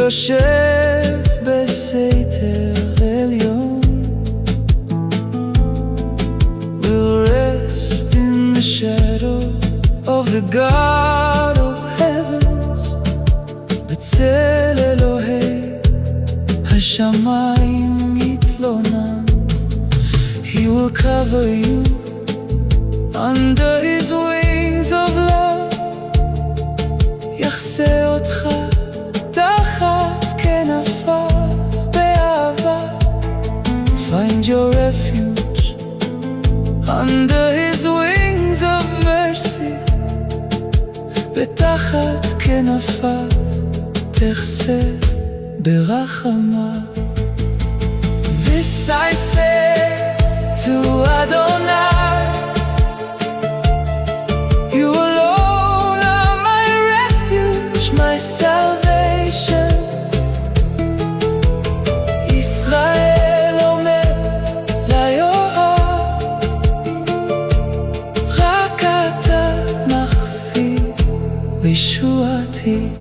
יושב בסתר עליון, will rest in the shadow of the God of heavens, בצל אלוהי השמיים יתלונן. He will cover you under his wings of love, יחסה אותך תחת כנפיו באהבה. Find your refuge under his wings of mercy, ותחת כנפיו תחסה ברחמיו. This I say to Adonai, you alone are my refuge, my salvation.